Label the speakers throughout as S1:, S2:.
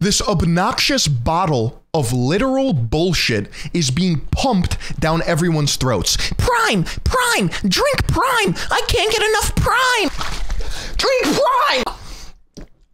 S1: This obnoxious bottle of literal bullshit is being pumped down everyone's throats. Prime! Prime! Drink Prime! I can't get enough Prime! Drink Prime!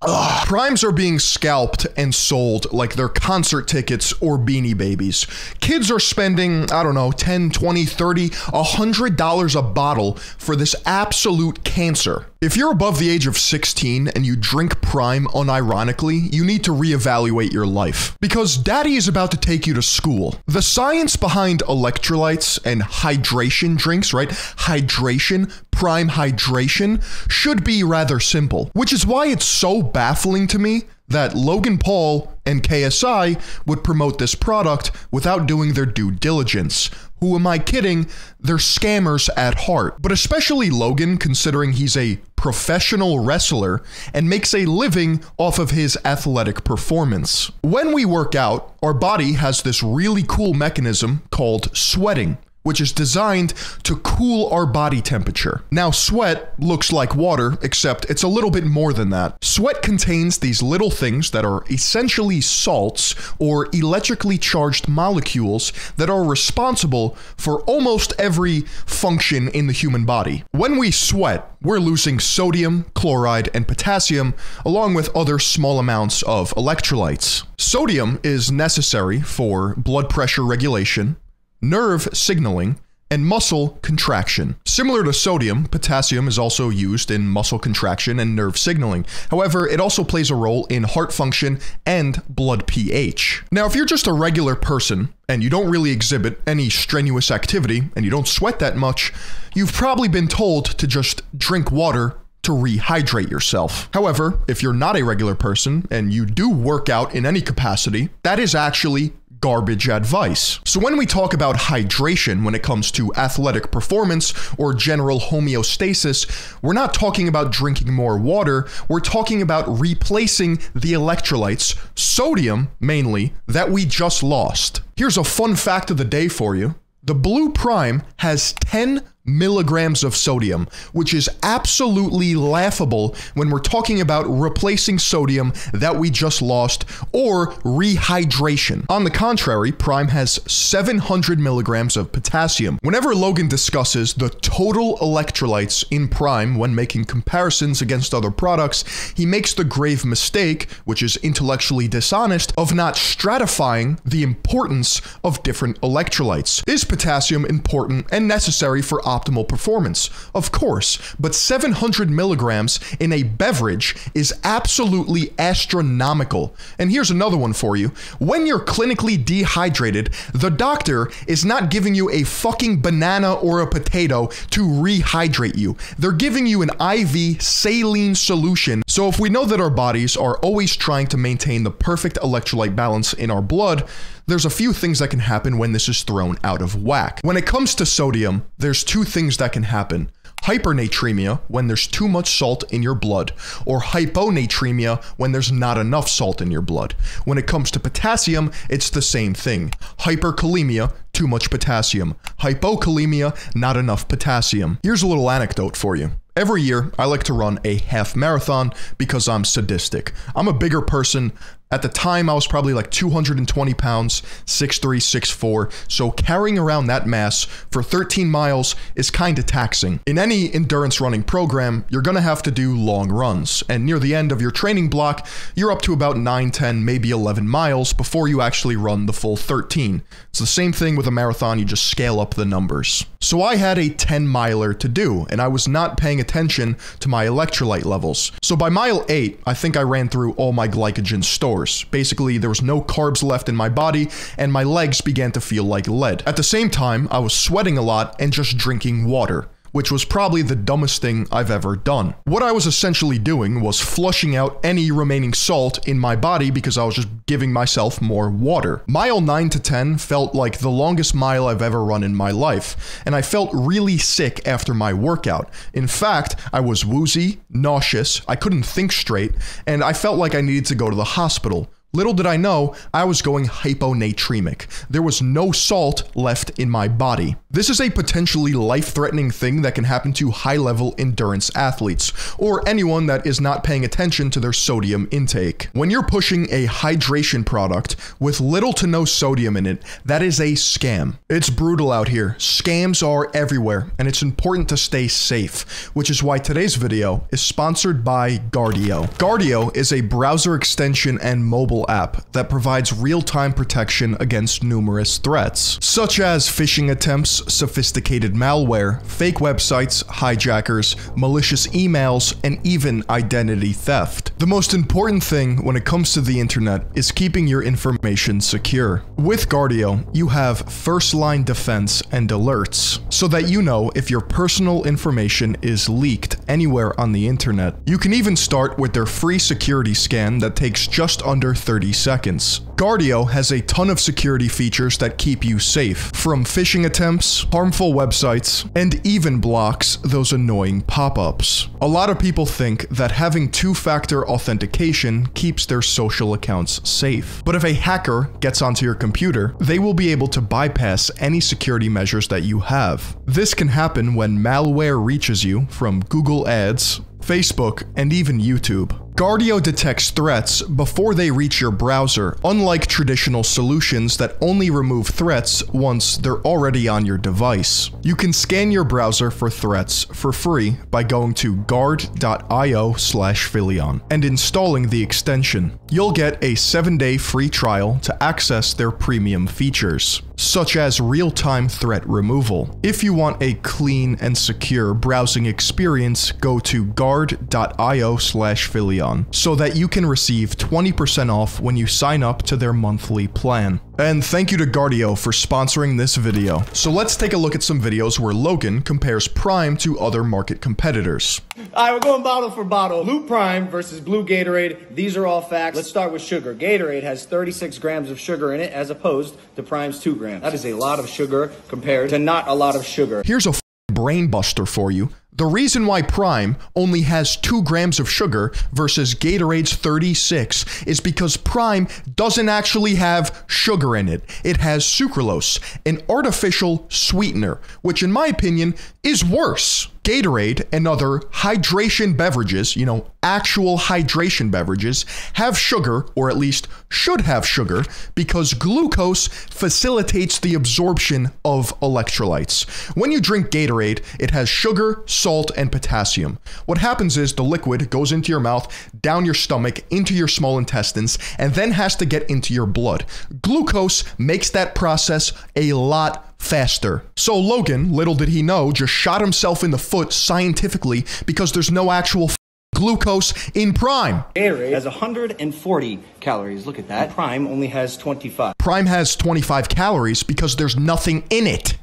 S1: Ugh. Primes are being scalped and sold like they're concert tickets or Beanie Babies. Kids are spending, I don't know, $10, $20, $30, $100 a bottle for this absolute cancer. If you're above the age of 16 and you drink Prime unironically, you need to reevaluate your life. Because daddy is about to take you to school. The science behind electrolytes and hydration drinks, right? Hydration, Prime hydration, should be rather simple. Which is why it's so baffling to me that Logan Paul and KSI would promote this product without doing their due diligence. Who am I kidding? They're scammers at heart. But especially Logan, considering he's a professional wrestler and makes a living off of his athletic performance. When we work out, our body has this really cool mechanism called sweating, which is designed to cool our body temperature. Now, sweat looks like water, except it's a little bit more than that. Sweat contains these little things that are essentially salts or electrically charged molecules that are responsible for almost every function in the human body. When we sweat, we're losing sodium, chloride, and potassium, along with other small amounts of electrolytes. Sodium is necessary for blood pressure regulation, nerve signaling, and muscle contraction. Similar to sodium, potassium is also used in muscle contraction and nerve signaling. However, it also plays a role in heart function and blood pH. Now, if you're just a regular person and you don't really exhibit any strenuous activity and you don't sweat that much, you've probably been told to just drink water to rehydrate yourself. However, if you're not a regular person and you do work out in any capacity, that is actually garbage advice. So when we talk about hydration when it comes to athletic performance or general homeostasis, we're not talking about drinking more water, we're talking about replacing the electrolytes, sodium mainly, that we just lost. Here's a fun fact of the day for you. The Blue Prime has 10 milligrams of sodium, which is absolutely laughable when we're talking about replacing sodium that we just lost or rehydration. On the contrary, Prime has 700 milligrams of potassium. Whenever Logan discusses the total electrolytes in Prime when making comparisons against other products, he makes the grave mistake, which is intellectually dishonest, of not stratifying the importance of different electrolytes. Is potassium important and necessary for optimal performance? Of course, but 700 milligrams in a beverage is absolutely astronomical. And here's another one for you. When you're clinically dehydrated, the doctor is not giving you a fucking banana or a potato to rehydrate you. They're giving you an IV saline solution. So if we know that our bodies are always trying to maintain the perfect electrolyte balance in our blood, there's a few things that can happen when this is thrown out of whack. When it comes to sodium, there's two things that can happen. Hypernatremia, when there's too much salt in your blood, or hyponatremia, when there's not enough salt in your blood. When it comes to potassium, it's the same thing. Hyperkalemia, too much potassium. Hypokalemia, not enough potassium. Here's a little anecdote for you. Every year, I like to run a half marathon because I'm sadistic. I'm a bigger person. At the time, I was probably like 220 pounds, 6'3", 6'4", so carrying around that mass for 13 miles is kinda taxing. In any endurance running program, you're gonna have to do long runs, and near the end of your training block, you're up to about 9, 10, maybe 11 miles before you actually run the full 13. It's the same thing with a marathon, you just scale up the numbers. So I had a 10-miler to do, and I was not paying attention to my electrolyte levels. So by mile 8, I think I ran through all my glycogen stores. Basically, there was no carbs left in my body, and my legs began to feel like lead. At the same time, I was sweating a lot and just drinking water, which was probably the dumbest thing I've ever done. What I was essentially doing was flushing out any remaining salt in my body because I was just giving myself more water. Mile 9 to 10 felt like the longest mile I've ever run in my life, and I felt really sick after my workout. In fact, I was woozy, nauseous, I couldn't think straight, and I felt like I needed to go to the hospital, Little did I know, I was going hyponatremic. There was no salt left in my body. This is a potentially life-threatening thing that can happen to high-level endurance athletes, or anyone that is not paying attention to their sodium intake. When you're pushing a hydration product with little to no sodium in it, that is a scam. It's brutal out here. Scams are everywhere, and it's important to stay safe, which is why today's video is sponsored by Guardio. Guardio is a browser extension and mobile app that provides real-time protection against numerous threats, such as phishing attempts, sophisticated malware, fake websites, hijackers, malicious emails, and even identity theft. The most important thing when it comes to the internet is keeping your information secure. With Guardio, you have first-line defense and alerts, so that you know if your personal information is leaked anywhere on the internet. You can even start with their free security scan that takes just under 30 seconds. Guardio has a ton of security features that keep you safe, from phishing attempts, harmful websites, and even blocks those annoying pop-ups. A lot of people think that having two-factor authentication keeps their social accounts safe. But if a hacker gets onto your computer, they will be able to bypass any security measures that you have. This can happen when malware reaches you from Google Ads, Facebook, and even YouTube. Guardio detects threats before they reach your browser, unlike traditional solutions that only remove threats once they're already on your device. You can scan your browser for threats for free by going to guard.io/Philion and installing the extension. You'll get a 7-day free trial to access their premium features, such as real-time threat removal. If you want a clean and secure browsing experience, go to guard.io/Philion so that you can receive 20% off when you sign up to their monthly plan. And thank you to Guardio for sponsoring this video. So let's take a look at some videos where Logan compares Prime to other market competitors.
S2: Alright, we're going bottle for bottle. Blue Prime versus Blue Gatorade. These are all facts. Let's start with sugar. Gatorade has 36 grams of sugar in it as opposed to Prime's 2 grams. That is a lot of sugar compared to not a lot of sugar.
S1: Here's a brain buster for you. The reason why Prime only has 2 grams of sugar versus Gatorade's 36 is because Prime doesn't actually have sugar in it. It has sucralose, an artificial sweetener, which in my opinion is worse. Gatorade and other hydration beverages, actual hydration beverages, have sugar, or at least should have sugar, because glucose facilitates the absorption of electrolytes. When you drink Gatorade, it has sugar, salt, and potassium. What happens is the liquid goes into your mouth, down your stomach, into your small intestines, and then has to get into your blood. Glucose makes that process a lot faster. So Logan, little did he know, just shot himself in the foot scientifically because there's no actual glucose in Prime.
S2: Gatorade has 140 calories. Look at that. Prime only has 25.
S1: Prime has 25 calories because there's nothing in it.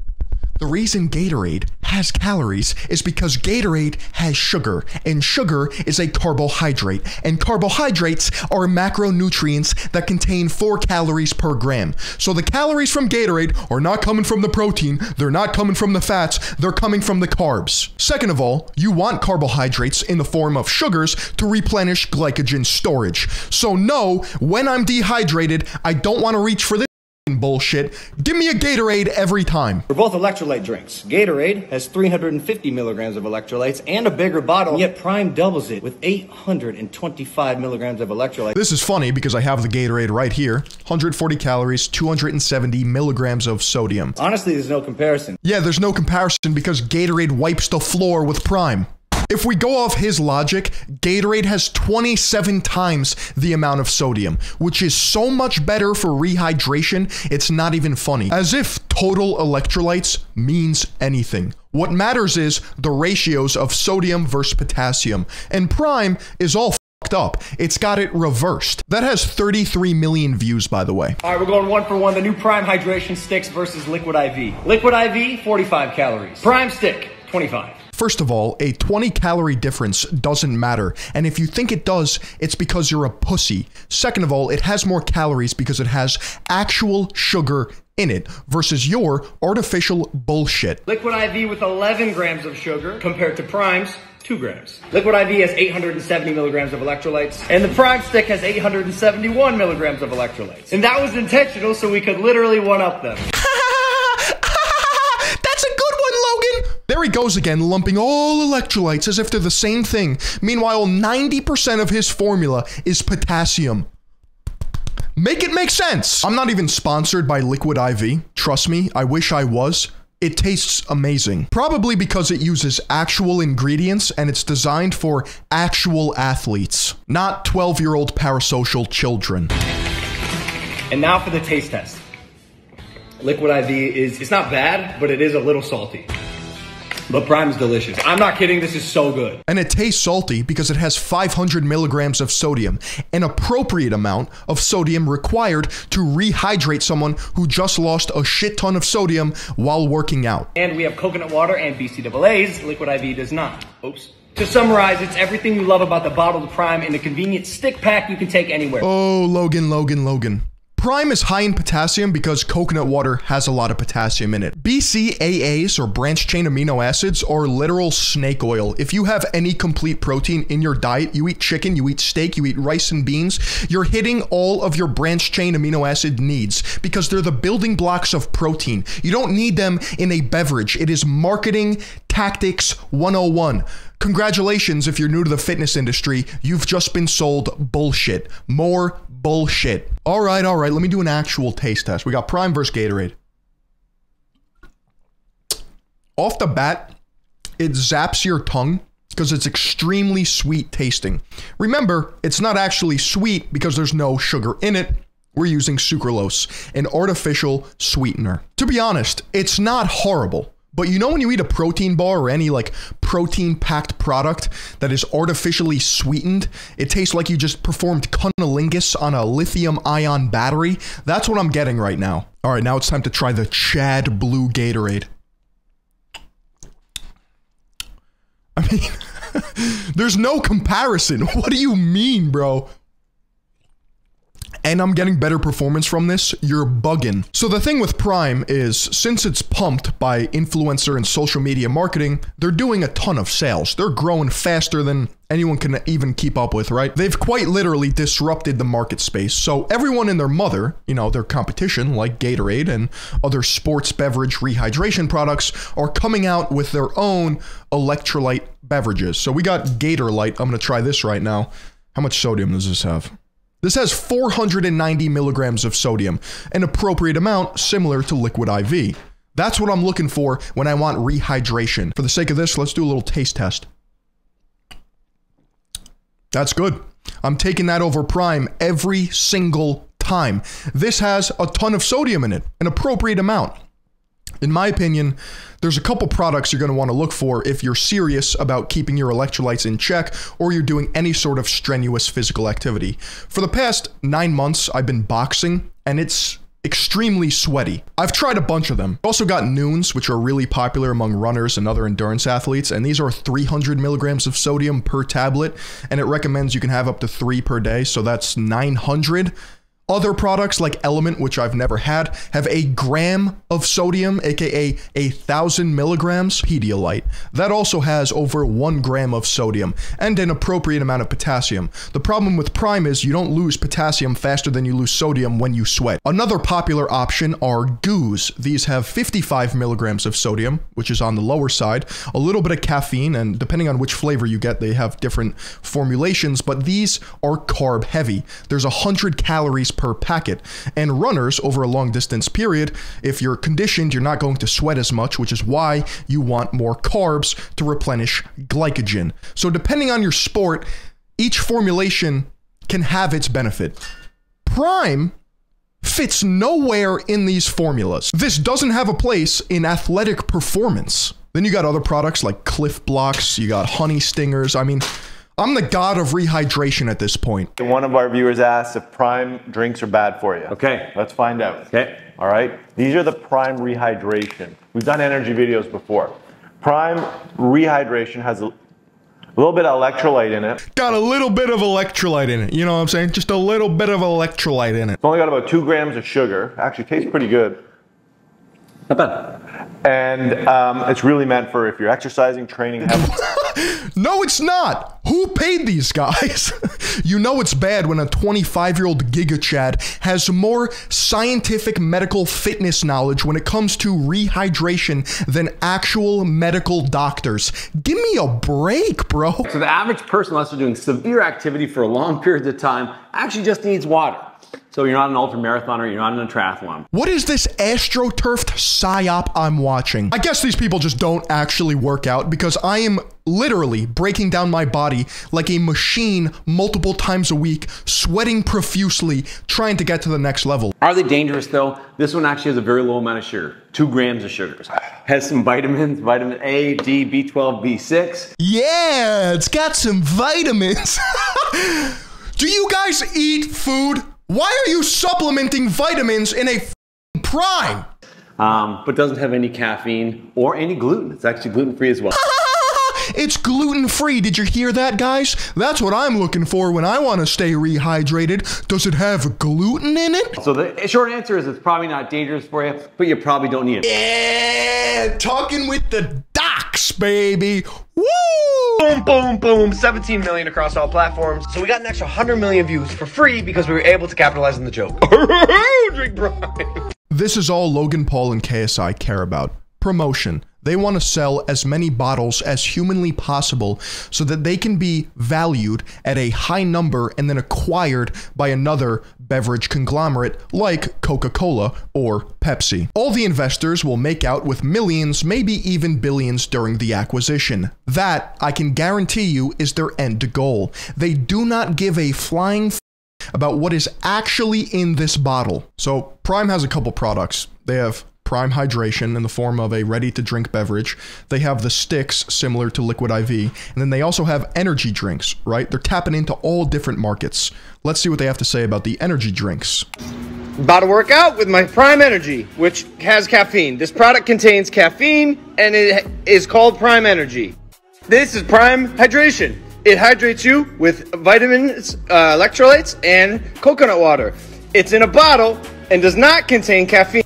S1: The reason Gatorade has calories is because Gatorade has sugar, and sugar is a carbohydrate, and carbohydrates are macronutrients that contain 4 calories per gram. So the calories from Gatorade are not coming from the protein, they're not coming from the fats, they're coming from the carbs. Second of all, you want carbohydrates in the form of sugars to replenish glycogen storage. So no, when I'm dehydrated, I don't want to reach for this bullshit. Give me a Gatorade every time.
S2: They're both electrolyte drinks. Gatorade has 350 milligrams of electrolytes and a bigger bottle, yet Prime doubles it with 825 milligrams of electrolytes.
S1: This is funny because I have the Gatorade right here. 140 calories, 270 milligrams of sodium.
S2: Honestly, there's no comparison.
S1: Yeah, there's no comparison because Gatorade wipes the floor with Prime. If we go off his logic, Gatorade has 27 times the amount of sodium, which is so much better for rehydration, it's not even funny. As if total electrolytes means anything. What matters is the ratios of sodium versus potassium, and Prime is all fucked up. It's got it reversed. That has 33 million views, by the way.
S2: All right, we're going 1 for 1. The new Prime Hydration Sticks versus Liquid IV. Liquid IV, 45 calories. Prime Stick, 25.
S1: First of all, a 20-calorie difference doesn't matter, and if you think it does, it's because you're a pussy. Second of all, it has more calories because it has actual sugar in it versus your artificial bullshit.
S2: Liquid IV with 11 grams of sugar compared to Prime's 2 grams. Liquid IV has 870 milligrams of electrolytes, and the Prime Stick has 871 milligrams of electrolytes. And that was intentional, so we could literally one-up them.
S1: That's a good one, Logan! There he goes again, lumping all electrolytes as if they're the same thing. Meanwhile, 90% of his formula is potassium. Make it make sense! I'm not even sponsored by Liquid IV. Trust me, I wish I was. It tastes amazing. Probably because it uses actual ingredients and it's designed for actual athletes, not 12-year-old parasocial children.
S2: And now for the taste test. Liquid IV it's not bad, but it is a little salty. But Prime is delicious. I'm not kidding, this is so good.
S1: And it tastes salty because it has 500 milligrams of sodium, an appropriate amount of sodium required to rehydrate someone who just lost a shit ton of sodium while working out.
S2: And we have coconut water and BCAAs. Liquid IV does not. Oops. To summarize, it's everything you love about the bottled Prime in a convenient stick pack you can take anywhere.
S1: Oh, Logan. Prime is high in potassium because coconut water has a lot of potassium in it. BCAAs, or branched chain amino acids, are literal snake oil. If you have any complete protein in your diet, you eat chicken, you eat steak, you eat rice and beans, you're hitting all of your branched chain amino acid needs because they're the building blocks of protein. You don't need them in a beverage. It is marketing tactics 101. Congratulations if you're new to the fitness industry, you've just been sold bullshit. More bullshit. All right, let me do an actual taste test. We got Prime versus Gatorade. Off the bat, it zaps your tongue because it's extremely sweet tasting. Remember, it's not actually sweet because there's no sugar in it. We're using sucralose, an artificial sweetener. To be honest, it's not horrible. But you know when you eat a protein bar or any like protein-packed product that is artificially sweetened, it tastes like you just performed cunnilingus on a lithium-ion battery? That's what I'm getting right now. All right, now it's time to try the Chad Blue Gatorade. I mean, there's no comparison. What do you mean, bro? And I'm getting better performance from this, you're bugging. So the thing with Prime is, since it's pumped by influencer and social media marketing, they're doing a ton of sales. They're growing faster than anyone can even keep up with, right? They've quite literally disrupted the market space. So everyone and their mother, you know, their competition like Gatorade and other sports beverage rehydration products are coming out with their own electrolyte beverages. So we got Gatorlyte. I'm gonna try this right now. How much sodium does this have? This has 490 milligrams of sodium, an appropriate amount similar to Liquid IV. That's what I'm looking for when I want rehydration. For the sake of this, let's do a little taste test. That's good. I'm taking that over Prime every single time. This has a ton of sodium in it, an appropriate amount. In my opinion, there's a couple products you're going to want to look for if you're serious about keeping your electrolytes in check or you're doing any sort of strenuous physical activity. For the past 9 months, I've been boxing and it's extremely sweaty. I've tried a bunch of them. I've also got Noons, which are really popular among runners and other endurance athletes, and these are 300 milligrams of sodium per tablet, and it recommends you can have up to 3 per day, so that's 900. Other products like Element, which I've never had, have a gram of sodium, aka 1,000 milligrams. Pedialyte. That also has over 1 gram of sodium and an appropriate amount of potassium. The problem with Prime is you don't lose potassium faster than you lose sodium when you sweat. Another popular option are Goos. These have 55 milligrams of sodium, which is on the lower side, a little bit of caffeine, and depending on which flavor you get, they have different formulations, but these are carb heavy. There's 100 calories per packet, and runners over a long distance period, if you're conditioned, you're not going to sweat as much, which is why you want more carbs to replenish glycogen. So depending on your sport, each formulation can have its benefit. Prime fits nowhere in these formulas. This doesn't have a place in athletic performance. Then you got other products like Cliff Blocks, you got Honey Stingers. I mean, I'm the god of rehydration at this point.
S3: One of our viewers asked if Prime drinks are bad for you.
S2: Okay.
S3: Let's find out.
S2: Okay.
S3: All right. These are the Prime rehydration. We've done energy videos before. Prime rehydration has a little bit of electrolyte in it.
S1: Got a little bit of electrolyte in it. You know what I'm saying? Just a little bit of electrolyte in it.
S3: It's only got about 2 grams of sugar. Actually tastes pretty good.
S2: Not bad.
S3: And it's really meant for if you're exercising, training heavily.
S1: No, it's not. Who paid these guys? You know it's bad when a 25-year-old Giga Chad has more scientific medical fitness knowledge when it comes to rehydration than actual medical doctors. Give me a break, bro.
S4: So the average person, unless they're doing severe activity for a long period of time, actually just needs water. So you're not an ultra marathoner, you're not in a triathlon.
S1: What is this astroturfed psyop I'm watching? I guess these people just don't actually work out because I am literally breaking down my body like a machine multiple times a week, sweating profusely, trying to get to the next level.
S4: Are they dangerous though? This one actually has a very low amount of sugar, 2 grams of sugars. Has some vitamins, vitamin A, D, B12, B6.
S1: Yeah, it's got some vitamins. Do you guys eat food? Why are you supplementing vitamins in a Prime?
S4: But doesn't have any caffeine or any gluten. It's actually gluten-free as well.
S1: It's gluten-free. Did you hear that, guys? That's what I'm looking for when I want to stay rehydrated. Does it have gluten in it?
S4: So the short answer is it's probably not dangerous for you, but you probably don't need it.
S1: Yeah, talking with the docs, baby. Woo!
S5: Boom, boom, boom. 17 million across all platforms. So we got an extra 100 million views for free because we were able to capitalize on the joke. Drink Prime.
S1: This is all Logan Paul and KSI care about. Promotion. They want to sell as many bottles as humanly possible so that they can be valued at a high number and then acquired by another beverage conglomerate like Coca-Cola or Pepsi. All the investors will make out with millions, maybe even billions during the acquisition. That, I can guarantee you, is their end goal. They do not give a flying f about what is actually in this bottle. So Prime has a couple products. They have Prime Hydration in the form of a ready-to-drink beverage. They have the sticks, similar to Liquid IV. And then they also have energy drinks, right? They're tapping into all different markets. Let's see what they have to say about the energy drinks.
S5: About to work out with my Prime Energy, which has caffeine. This product contains caffeine, and it is called Prime Energy. This is Prime Hydration. It hydrates you with vitamins, electrolytes, and coconut water. It's in a bottle and does not contain caffeine.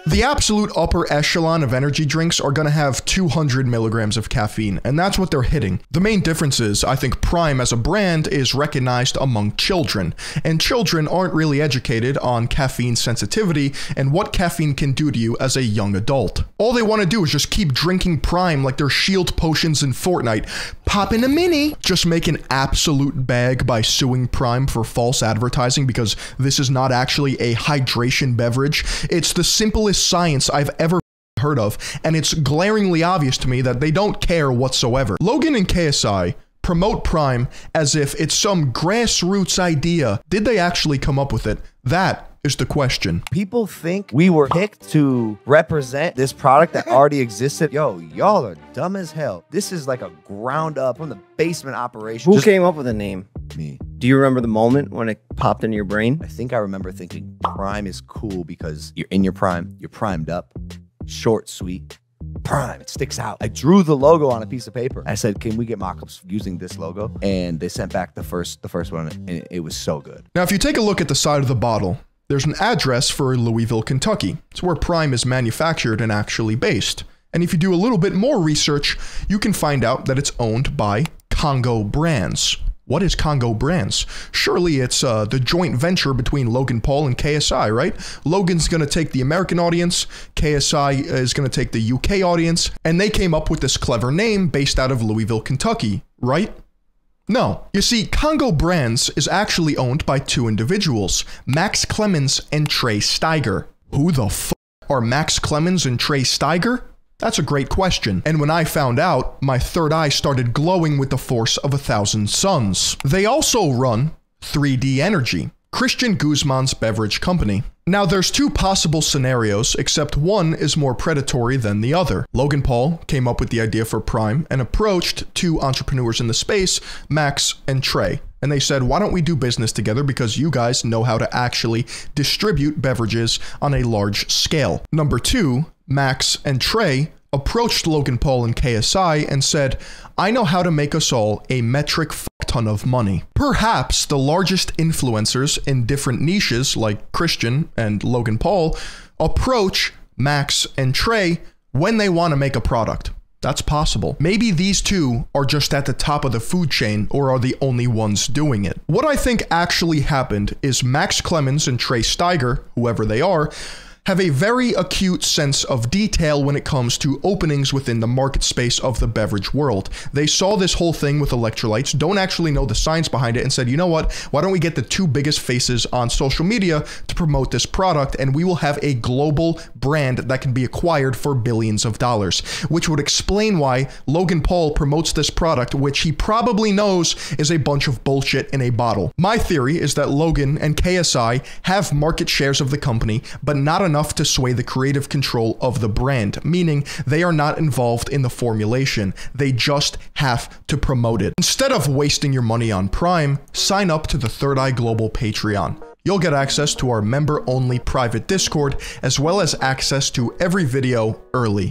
S1: The absolute upper echelon of energy drinks are going to have 200 milligrams of caffeine, and that's what they're hitting. The main difference is, I think Prime as a brand is recognized among children, and children aren't really educated on caffeine sensitivity and what caffeine can do to you as a young adult. All they want to do is just keep drinking Prime like they're shield potions in Fortnite. Pop in a mini! Just make an absolute bag by suing Prime for false advertising because this is not actually a hydration beverage. It's the simplest science I've ever heard of, and it's glaringly obvious to me that they don't care whatsoever. Logan and KSI promote Prime as if it's some grassroots idea. Did they actually come up with it? That is the question.
S6: People think we were picked to represent this product that already existed. Yo, y'all are dumb as hell. This is like a ground up from the basement operation.
S7: Who came up with the name?
S6: Me.
S7: Do you remember the moment when it popped into your brain?
S6: I think I remember thinking Prime is cool because you're in your prime, you're primed up, short, sweet. Prime, it sticks out. I drew the logo on a piece of paper. I said, can we get mock-ups using this logo? And they sent back the first one, and it was so good.
S1: Now, if you take a look at the side of the bottle, there's an address for Louisville, Kentucky. It's where Prime is manufactured and actually based. And if you do a little bit more research, you can find out that it's owned by Congo Brands. What is Congo Brands? Surely it's the joint venture between Logan Paul and KSI, right? Logan's gonna take the American audience, KSI is gonna take the UK audience, and they came up with this clever name based out of Louisville, Kentucky, right? No. You see, Congo Brands is actually owned by two individuals, Max Clemens and Trey Steiger. Who the f are Max Clemens and Trey Steiger? That's a great question, and when I found out, my third eye started glowing with the force of 1,000 suns. They also run 3D Energy, Christian Guzman's beverage company. Now there's two possible scenarios, except one is more predatory than the other. Logan Paul came up with the idea for Prime and approached two entrepreneurs in the space, Max and Trey. And they said, why don't we do business together because you guys know how to actually distribute beverages on a large scale. Number two, Max and Trey approached Logan Paul and KSI and said, I know how to make us all a metric ton of money. Perhaps the largest influencers in different niches like Christian and Logan Paul approach Max, and Trey when they want to make a product. That's possible. Maybe these two are just at the top of the food chain or are the only ones doing it. What I think actually happened is Max Clemens and Trey Steiger, whoever they are, have a very acute sense of detail when it comes to openings within the market space of the beverage world. They saw this whole thing with electrolytes, don't actually know the science behind it, and said, you know what, why don't we get the two biggest faces on social media to promote this product, and we will have a global brand that can be acquired for billions of dollars, which would explain why Logan Paul promotes this product, which he probably knows is a bunch of bullshit in a bottle. My theory is that Logan and KSI have market shares of the company, but not enough to sway the creative control of the brand, meaning they are not involved in the formulation. They just have to promote it. Instead of wasting your money on Prime, sign up to the Third Eye Global Patreon. You'll get access to our member-only private Discord, as well as access to every video early.